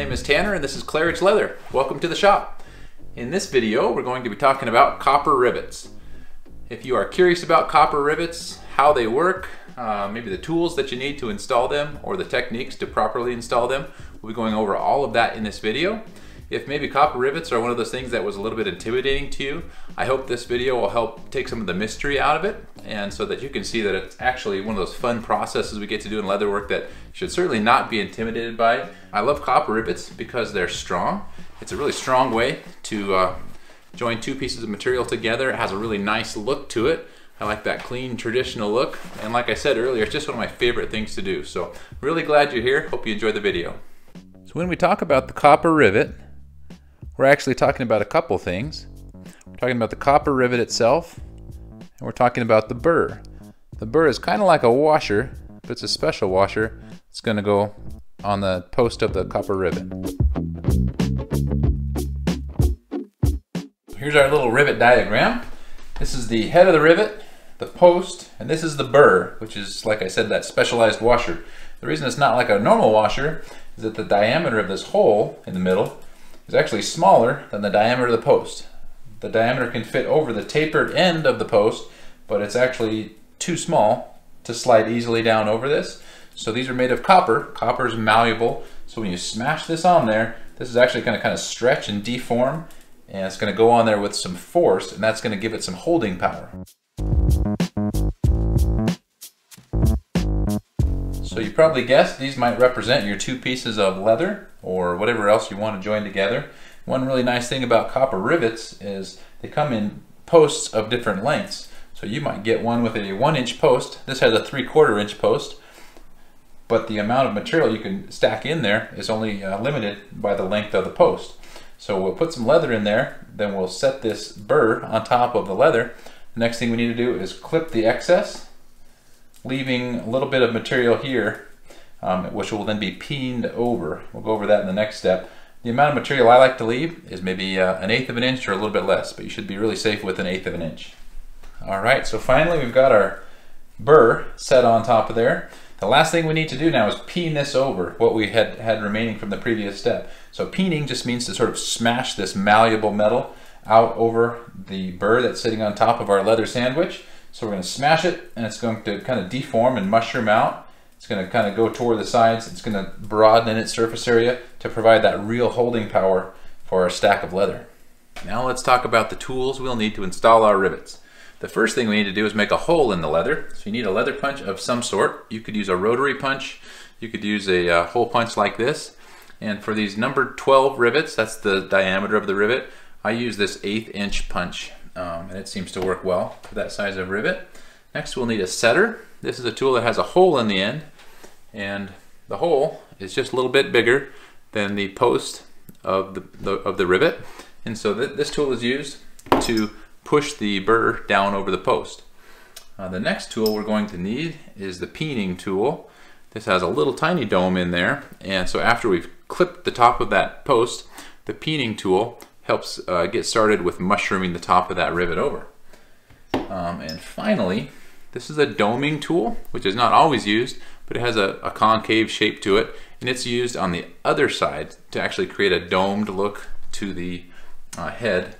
name is Tanner and this is Claridge Leather. Welcome to the shop. In this video we're going to be talking about copper rivets. If you are curious about copper rivets, how they work, maybe the tools that you need to install them or the techniques to properly install them, we'll be going over all of that in this video. If maybe copper rivets are one of those things that was a little bit intimidating to you, I hope this video will help take some of the mystery out of it, and so that you can see that it's actually one of those fun processes we get to do in leatherwork that you should certainly not be intimidated by. I love copper rivets because they're strong. It's a really strong way to join two pieces of material together. It has a really nice look to it. I like that clean, traditional look, and like I said earlier, it's just one of my favorite things to do. So really glad you're here. Hope you enjoyed the video. So when we talk about the copper rivet, we're actually talking about a couple things. We're talking about the copper rivet itself, and we're talking about the burr. The burr is kind of like a washer, but it's a special washer. It's going to go on the post of the copper rivet. Here's our little rivet diagram. This is the head of the rivet, the post, and this is the burr, which is, like I said, that specialized washer. The reason it's not like a normal washer is that the diameter of this hole in the middle is actually smaller than the diameter of the post. The diameter can fit over the tapered end of the post, but it's actually too small to slide easily down over this. So these are made of copper. Copper is malleable, so when you smash this on there, this is actually going to kind of stretch and deform, and it's going to go on there with some force, and that's going to give it some holding power. So you probably guessed these might represent your two pieces of leather or whatever else you want to join together. One really nice thing about copper rivets is they come in posts of different lengths. So you might get one with a 1-inch post. This has a 3/4 inch post, but the amount of material you can stack in there is only limited by the length of the post. So we'll put some leather in there, then we'll set this burr on top of the leather. The next thing we need to do is clip the excess, leaving a little bit of material here, which will then be peened over. We'll go over that in the next step. The amount of material I like to leave is maybe 1/8 of an inch or a little bit less, but you should be really safe with 1/8 of an inch. All right, so finally we've got our burr set on top of there. The last thing we need to do now is peen this over, what we had remaining from the previous step. So peening just means to sort of smash this malleable metal out over the burr that's sitting on top of our leather sandwich. So we're going to smash it, and it's going to kind of deform and mushroom out. It's going to kind of go toward the sides. It's going to broaden in its surface area to provide that real holding power for our stack of leather. Now let's talk about the tools we'll need to install our rivets. The first thing we need to do is make a hole in the leather. So you need a leather punch of some sort. You could use a rotary punch. You could use a hole punch like this. And for these number 12 rivets, that's the diameter of the rivet, I use this 1/8 inch punch. And it seems to work well for that size of rivet. Next we'll need a setter. This is a tool that has a hole in the end, and the hole is just a little bit bigger than the post of the rivet, and so this tool is used to push the burr down over the post. The next tool we're going to need is the peening tool. This has a little tiny dome in there, and so after we've clipped the top of that post, the peening tool helps get started with mushrooming the top of that rivet over. And finally, this is a doming tool, which is not always used, but it has a concave shape to it, and it's used on the other side to actually create a domed look to the head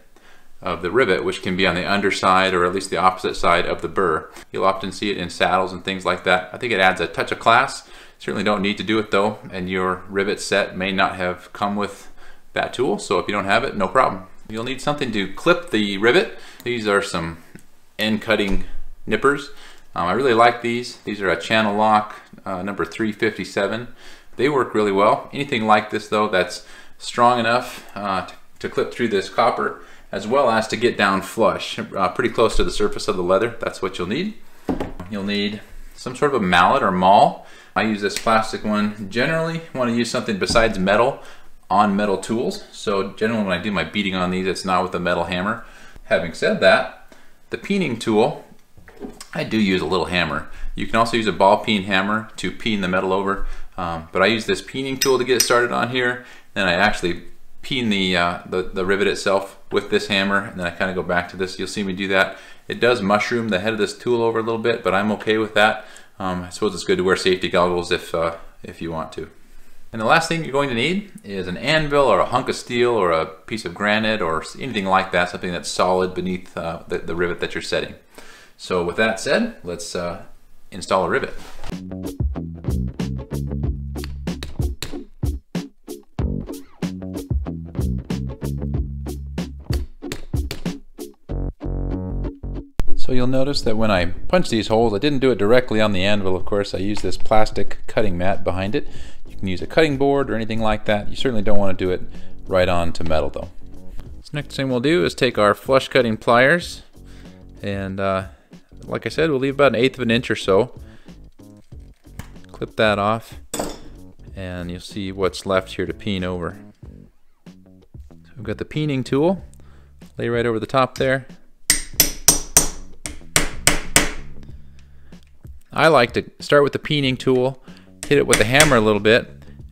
of the rivet, which can be on the underside or at least the opposite side of the burr. You'll often see it in saddles and things like that. I think it adds a touch of class. Certainly don't need to do it though, and your rivet set may not have come with that tool, so if you don't have it, no problem. You'll need something to clip the rivet. These are some end cutting nippers. I really like these. These are a channel lock number 357. They work really well. Anything like this though that's strong enough to clip through this copper, as well as to get down flush, pretty close to the surface of the leather. That's what you'll need. You'll need some sort of a mallet or maul. I use this plastic one. Generally want to use something besides metal on metal tools. So generally when I do my beating on these, it's not with a metal hammer. Having said that, the peening tool, I do use a little hammer. You can also use a ball peen hammer to peen the metal over, but I use this peening tool to get started on here. Then I actually peen the rivet itself with this hammer, and then I kind of go back to this. You'll see me do that. It does mushroom the head of this tool over a little bit, but I'm okay with that. I suppose it's good to wear safety goggles if you want to. And the last thing you're going to need is an anvil or a hunk of steel or a piece of granite or anything like that, something that's solid beneath the rivet that you're setting. So with that said, let's install a rivet. So you'll notice that when I punch these holes, I didn't do it directly on the anvil, of course. I used this plastic cutting mat behind it. You can use a cutting board or anything like that. You certainly don't want to do it right onto metal though. So next thing we'll do is take our flush cutting pliers and like I said, we'll leave about 1/8 of an inch or so. Clip that off and you'll see what's left here to peen over. So we've got the peening tool, lay right over the top there. I like to start with the peening tool, hit it with the hammer a little bit,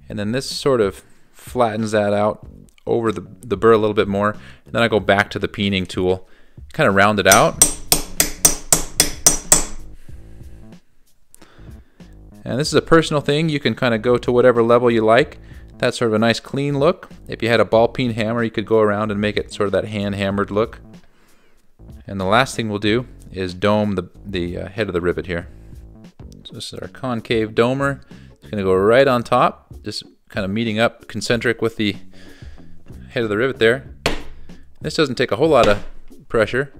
and then this sort of flattens that out over the burr a little bit more. And then I go back to the peening tool, kind of round it out. And this is a personal thing. You can kind of go to whatever level you like. That's sort of a nice clean look. If you had a ball peen hammer, you could go around and make it sort of that hand hammered look. And the last thing we'll do is dome the head of the rivet here. So this is our concave domer. It's going to go right on top, just kind of meeting up concentric with the head of the rivet there. This doesn't take a whole lot of pressure,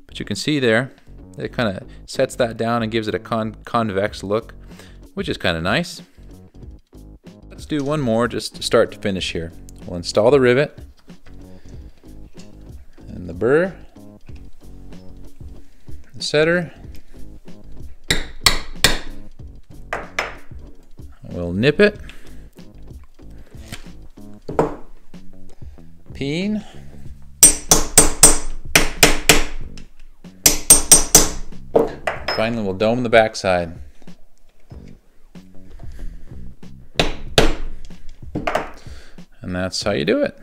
but you can see there, it kind of sets that down and gives it a convex look, which is kind of nice. Let's do one more just to start to finish here. We'll install the rivet and the burr, the setter. We'll nip it, peen, finally we'll dome the backside. And that's how you do it.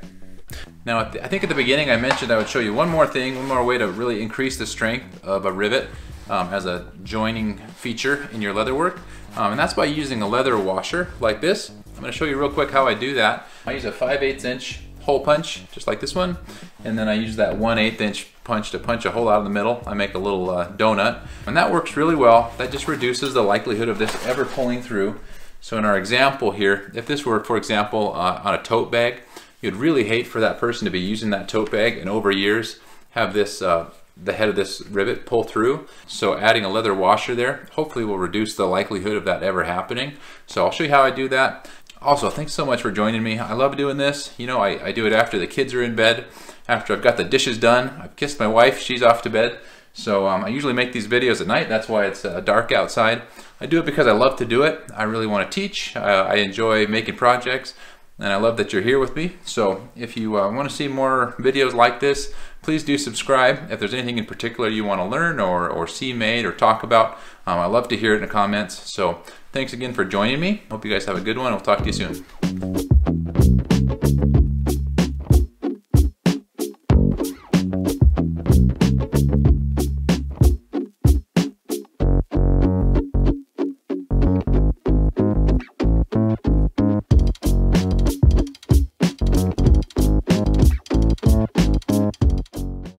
Now I think at the beginning I mentioned I would show you one more thing, one more way to really increase the strength of a rivet as a joining feature in your leatherwork. And that's by using a leather washer like this. I'm going to show you real quick how I do that. I use a 5/8 inch hole punch, just like this one, and then I use that 1/8 inch punch to punch a hole out in the middle. I make a little donut, and that works really well. That just reduces the likelihood of this ever pulling through. So in our example here, if this were, for example, on a tote bag, you'd really hate for that person to be using that tote bag and over years have this the head of this rivet pull through. So adding a leather washer there hopefully will reduce the likelihood of that ever happening. So I'll show you how I do that. Also, thanks so much for joining me. I love doing this. You know, I do it after the kids are in bed, after I've got the dishes done. I've kissed my wife, she's off to bed. So I usually make these videos at night. That's why it's dark outside. I do it because I love to do it. I really want to teach. I enjoy making projects, and I love that you're here with me. So if you want to see more videos like this, please do subscribe. If there's anything in particular you want to learn or see made or talk about, I love to hear it in the comments. So thanks again for joining me. Hope you guys have a good one. I'll talk to you soon.